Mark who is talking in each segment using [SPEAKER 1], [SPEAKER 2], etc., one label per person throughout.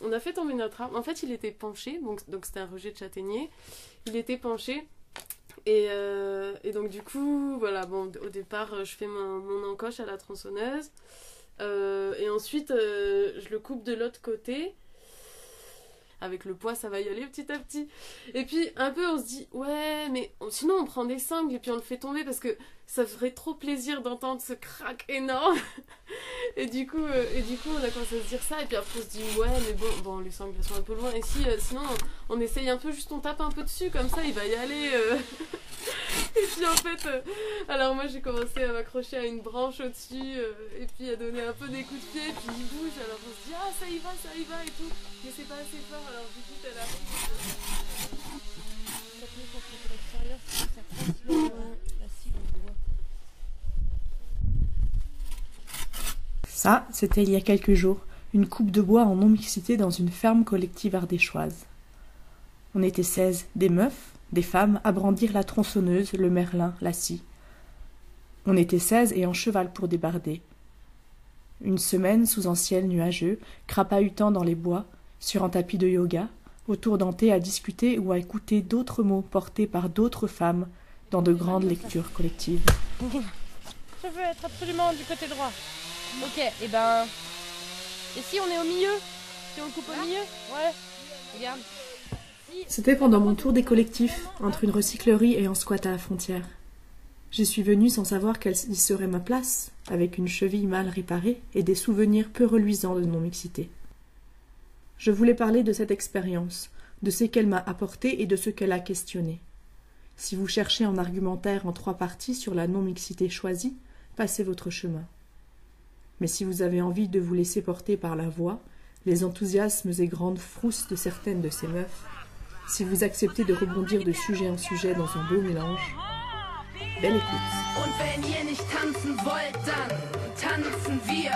[SPEAKER 1] on a fait tomber notre arbre. En fait, il était penché, donc c'était un rejet de châtaignier. Il était penché. Et donc du coup, voilà, bon, au départ, je fais mon encoche à la tronçonneuse. Et ensuite, je le coupe de l'autre côté. Avec le poids, ça va y aller petit à petit. Et puis, un peu, on se dit, ouais, mais sinon, on prend des sangles et puis on le fait tomber parce que ça ferait trop plaisir d'entendre ce crack énorme. Et du coup, on a commencé à se dire ça. Et puis après, on se dit, ouais, mais bon les sangles, elles sont un peu loin. Et si, sinon, on essaye un peu, juste on tape un peu dessus, comme ça, il va y aller. Et puis en fait, alors moi j'ai commencé à m'accrocher à une branche au-dessus et puis à donner un peu des coups de pied, et puis il bouge, alors on se dit ah ça y va et tout, mais c'est pas assez fort, alors du coup t'as la
[SPEAKER 2] Ça, c'était il y a quelques jours, une coupe de bois en non-mixité dans une ferme collective ardéchoise. On était 16, des meufs, des femmes, à brandir la tronçonneuse, le merlin, la scie. On était 16 et en cheval pour débarder. Une semaine sous un ciel nuageux, crapahutant dans les bois, sur un tapis de yoga, autour d'un thé à discuter ou à écouter d'autres mots portés par d'autres femmes dans de grandes lectures collectives.
[SPEAKER 3] Je veux être absolument du côté droit. Ok, et ben... Et si on est au milieu? Si on le coupe au milieu? Ouais, regarde.
[SPEAKER 2] C'était pendant mon tour des collectifs, entre une recyclerie et un squat à la frontière. J'y suis venue sans savoir quelle y serait ma place, avec une cheville mal réparée et des souvenirs peu reluisants de non-mixité. Je voulais parler de cette expérience, de ce qu'elle m'a apporté et de ce qu'elle a questionné. Si vous cherchez un argumentaire en 3 parties sur la non-mixité choisie, passez votre chemin. Mais si vous avez envie de vous laisser porter par la voix, les enthousiasmes et grandes frousses de certaines de ces meufs, si vous acceptez de rebondir de sujet en sujet dans un beau mélange, belle écoute.
[SPEAKER 4] Und wenn ihr nicht tanzen wollt, dann tanzen wir.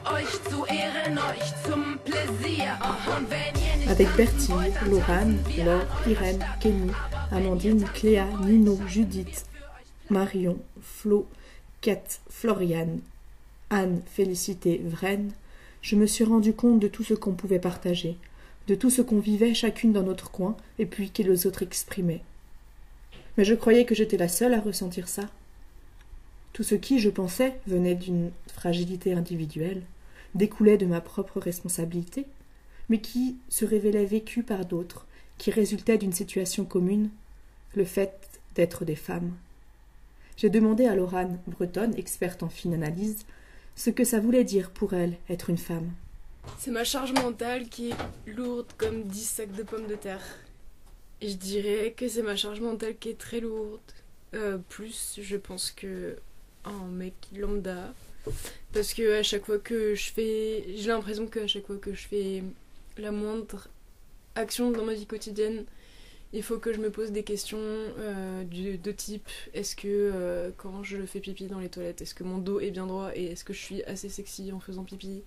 [SPEAKER 4] Euch zu Ehren, euch zum Plaisir. Und wenn ihr nicht
[SPEAKER 2] Avec Bertille, Laurane, Laure, Irène, Kenny, Amandine, Cléa, Nino, Judith, Marion, Flo, Kate, Floriane, Anne, Félicité, Vraine, je me suis rendu compte de tout ce qu'on pouvait partager, de tout ce qu'on vivait chacune dans notre coin et puis que les autres exprimaient. Mais je croyais que j'étais la seule à ressentir ça. Tout ce qui, je pensais, venait d'une fragilité individuelle, découlait de ma propre responsabilité, mais qui se révélait vécu par d'autres, qui résultait d'une situation commune, le fait d'être des femmes. J'ai demandé à Laurane, bretonne, experte en fine analyse, ce que ça voulait dire pour elle, être une femme.
[SPEAKER 1] C'est ma charge mentale qui est lourde comme 10 sacs de pommes de terre. Et je dirais que c'est ma charge mentale qui est très lourde. Plus, je pense, que un mec lambda. Parce que à chaque fois que je fais... J'ai l'impression qu'à chaque fois que je fais la moindre action dans ma vie quotidienne, il faut que je me pose des questions de type est-ce que quand je fais pipi dans les toilettes, est-ce que mon dos est bien droit et est-ce que je suis assez sexy en faisant pipi?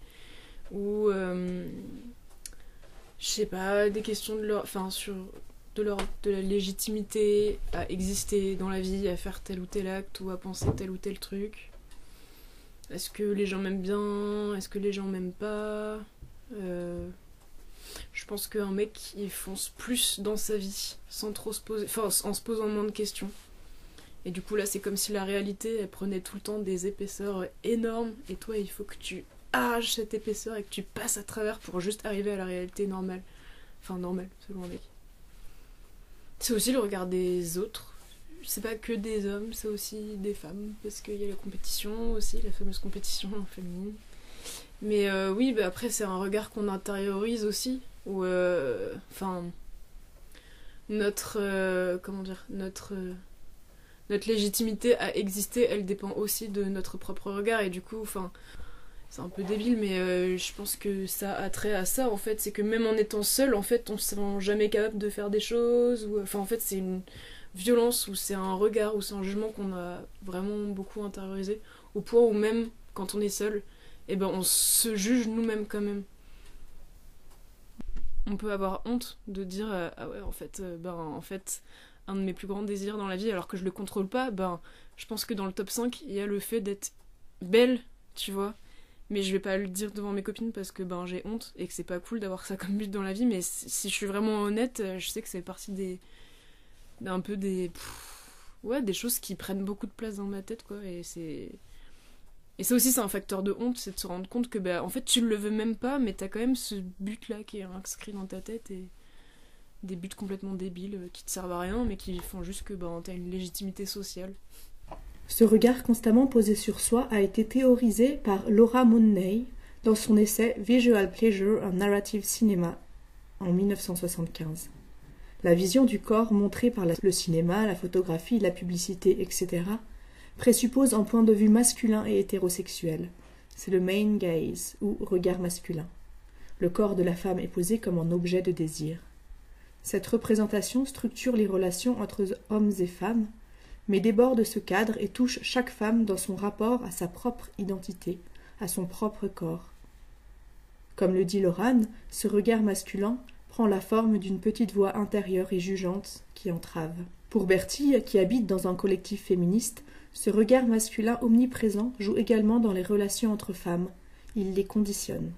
[SPEAKER 1] Ou je sais pas, des questions de leur, enfin sur de la légitimité à exister dans la vie, à faire tel ou tel acte ou à penser tel ou tel truc. Est-ce que les gens m'aiment bien? Est-ce que les gens m'aiment pas? Je pense qu'un mec il fonce plus dans sa vie sans trop se poser, enfin en se posant moins de questions. Et du coup là c'est comme si la réalité elle prenait tout le temps des épaisseurs énormes et toi il faut que tu arraches cette épaisseur et que tu passes à travers pour juste arriver à la réalité normale. Enfin normale selon un mec. C'est aussi le regard des autres. C'est pas que des hommes, c'est aussi des femmes parce qu'il y a la compétition aussi, la fameuse compétition féminine. Mais oui, bah après c'est un regard qu'on intériorise aussi, où enfin notre comment dire, notre légitimité à exister, elle dépend aussi de notre propre regard et du coup, enfin c'est un peu débile, mais je pense que ça a trait à ça en fait, c'est que même en étant seul, en fait, on se sent jamais capable de faire des choses, ou enfin en fait c'est une violence ou c'est un regard ou c'est un jugement qu'on a vraiment beaucoup intériorisé, au point où même quand on est seul, et ben on se juge nous-mêmes quand même. On peut avoir honte de dire ah ouais en fait un de mes plus grands désirs dans la vie alors que je le contrôle pas, ben je pense que dans le top 5 il y a le fait d'être belle, tu vois,
[SPEAKER 5] mais je vais pas le dire devant mes copines parce que j'ai honte et que c'est pas cool d'avoir ça comme but dans la vie, mais si je suis vraiment honnête, je sais que c'est partie des choses qui prennent beaucoup de place dans ma tête, quoi, et ça aussi c'est un facteur de honte, c'est de se rendre compte que en fait tu le veux même pas, mais t'as quand même ce but là qui est inscrit dans ta tête, et des buts complètement débiles qui te servent à rien mais qui font juste que t'as une légitimité sociale.
[SPEAKER 2] Ce regard constamment posé sur soi a été théorisé par Laura Moonney dans son essai Visual Pleasure and Narrative Cinema en 1975. La vision du corps montrée par le cinéma, la photographie, la publicité, etc. présuppose un point de vue masculin et hétérosexuel. C'est le main gaze, ou regard masculin. Le corps de la femme est posé comme un objet de désir. Cette représentation structure les relations entre hommes et femmes, mais déborde ce cadre et touche chaque femme dans son rapport à sa propre identité, à son propre corps. Comme le dit Loran, ce regard masculin prend la forme d'une petite voix intérieure et jugeante qui entrave. Pour Bertille, qui habite dans un collectif féministe, ce regard masculin omniprésent joue également dans les relations entre femmes. Il les conditionne.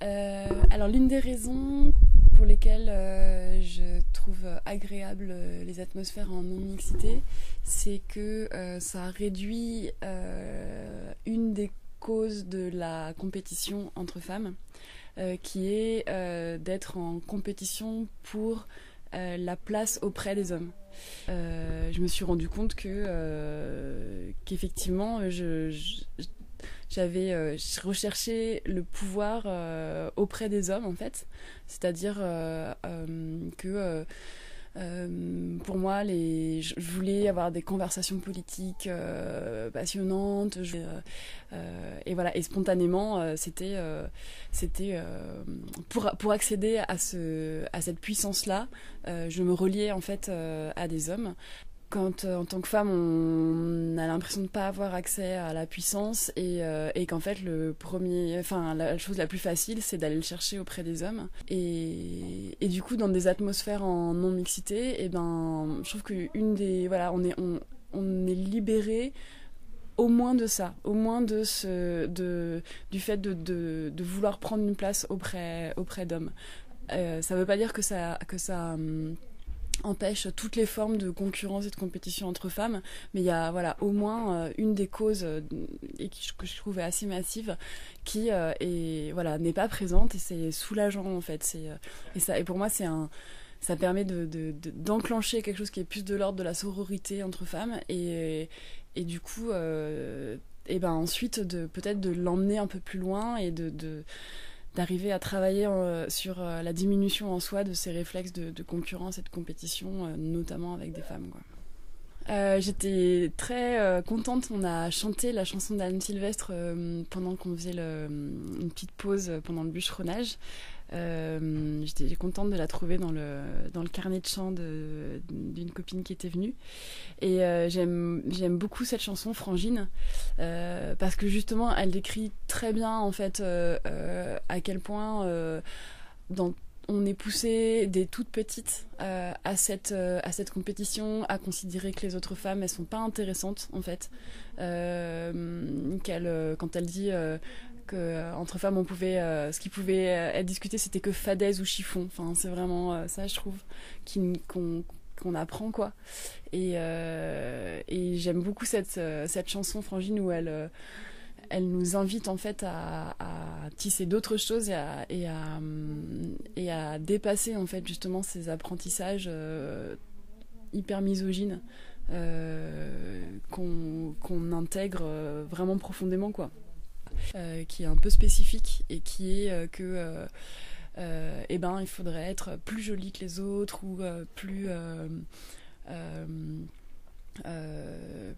[SPEAKER 6] Alors l'une des raisons pour lesquelles je trouve agréable les atmosphères en non-mixité, c'est que ça réduit une des causes de la compétition entre femmes, qui est d'être en compétition pour la place auprès des hommes. Je me suis rendu compte qu'effectivement j'avais recherché le pouvoir auprès des hommes, en fait, c'est-à-dire que pour moi, je voulais avoir des conversations politiques passionnantes, et voilà, et spontanément, c'était pour accéder à cette puissance-là, je me reliais en fait à des hommes. Quand en tant que femme on a l'impression de ne pas avoir accès à la puissance et qu'en fait la chose la plus facile c'est d'aller le chercher auprès des hommes, et du coup dans des atmosphères en non-mixité, je trouve que on est libéré au moins de ça, au moins du fait de vouloir prendre une place auprès d'hommes. Ça veut pas dire que ça empêche toutes les formes de concurrence et de compétition entre femmes, mais il y a au moins une des causes que je trouvais assez massive qui n'est pas présente, et c'est soulageant en fait. Et pour moi ça permet d'enclencher quelque chose qui est plus de l'ordre de la sororité entre femmes, et du coup ensuite peut-être de l'emmener un peu plus loin et d'arriver à travailler sur la diminution en soi de ces réflexes de concurrence et de compétition, notamment avec des femmes, quoi. J'étais très contente, on a chanté la chanson d'Anne Sylvestre pendant qu'on faisait une petite pause pendant le bûcheronnage. J'étais contente de la trouver dans le carnet de chant d'une copine qui était venue, et j'aime beaucoup cette chanson Frangine, parce que justement elle décrit très bien en fait à quel point on est poussé des toutes petites à cette compétition, à considérer que les autres femmes elles sont pas intéressantes en fait, quand elle dit que entre femmes on pouvait ce qui pouvait être discuté c'était que fadaise ou chiffon, enfin c'est vraiment ça je trouve qu'on apprend, quoi, et j'aime beaucoup cette chanson Frangine où elle nous invite en fait à tisser d'autres choses et à dépasser en fait justement ces apprentissages hyper misogynes qu'on intègre vraiment profondément, quoi. Qui est un peu spécifique et qui est que il faudrait être plus jolie que les autres, ou plus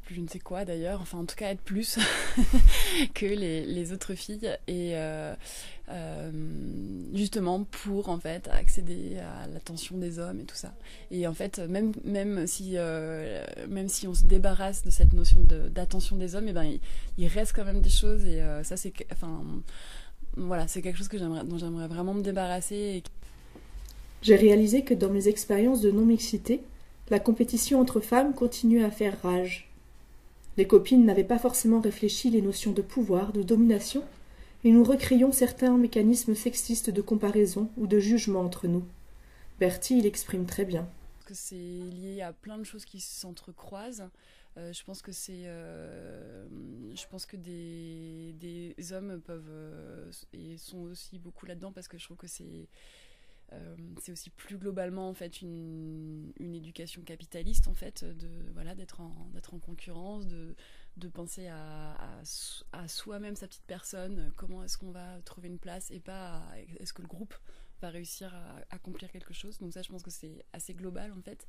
[SPEAKER 6] je ne sais quoi d'ailleurs, enfin en tout cas être plus que les autres filles, et justement pour en fait accéder à l'attention des hommes et tout ça. Et en fait même si on se débarrasse de cette notion d'attention des hommes, il reste quand même des choses, et ça c'est c'est quelque chose dont j'aimerais vraiment me débarrasser.
[SPEAKER 2] J'ai réalisé que dans mes expériences de non-mixité, la compétition entre femmes continue à faire rage. Les copines n'avaient pas forcément réfléchi les notions de pouvoir, de domination, et nous recrions certains mécanismes sexistes de comparaison ou de jugement entre nous. Bertie l'exprime très bien.
[SPEAKER 6] Que c'est lié à plein de choses qui s'entrecroisent. Je pense que des hommes peuvent et sont aussi beaucoup là-dedans, parce que je trouve que c'est aussi plus globalement en fait une éducation capitaliste en fait, d'être en concurrence, de penser à soi-même, sa petite personne, comment est-ce qu'on va trouver une place, et pas est-ce que le groupe va réussir à accomplir quelque chose. Donc ça, je pense que c'est assez global en fait,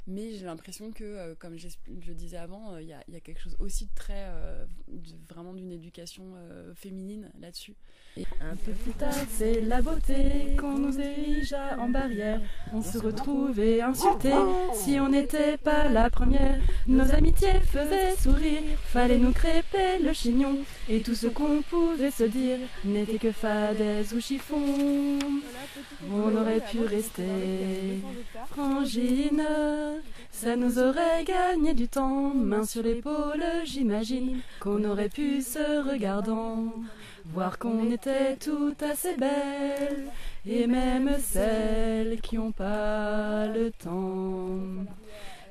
[SPEAKER 6] mais j'ai l'impression que comme je le disais avant, il y a quelque chose aussi de très vraiment d'une éducation féminine là-dessus.
[SPEAKER 7] Un peu plus tard, c'est la beauté qu'on nous érigea en barrière. On se retrouvait insultés si on n'était pas la première. Nos amitiés faisaient sourire, fallait nous crêper le chignon, et tout ce qu'on pouvait se dire n'était que fadaise ou chiffon. On aurait pu rester frangine, ça nous aurait gagné du temps. Main sur l'épaule, j'imagine qu'on aurait pu se regardant voir qu'on était toutes assez belles, et même celles qui n'ont pas le temps.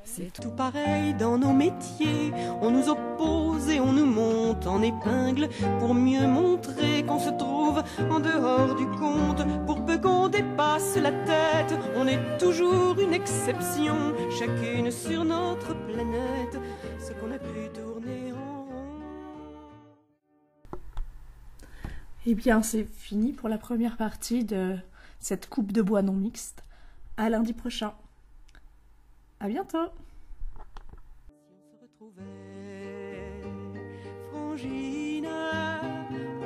[SPEAKER 8] C'est tout pareil dans nos métiers, on nous oppose et on nous monte en épingle pour mieux montrer qu'on se trouve en dehors du compte. Pour peu qu'on dépasse la tête, on est toujours une exception, chacune sur notre planète, ce qu'on a pu tourner en rond.
[SPEAKER 2] Eh bien, c'est fini pour la première partie de cette coupe de bois non mixte. À lundi prochain. À bientôt.
[SPEAKER 8] Si on se retrouvait frangine,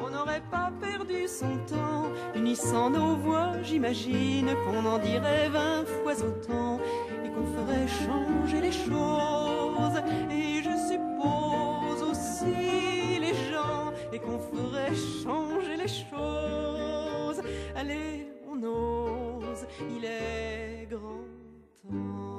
[SPEAKER 8] on n'aurait pas perdu son temps, unissant nos voix, j'imagine qu'on en dirait 20 fois autant, et qu'on ferait changer les choses, et je suppose aussi les gens, et qu'on ferait changer les choses. Allez, on ose, il est grand temps.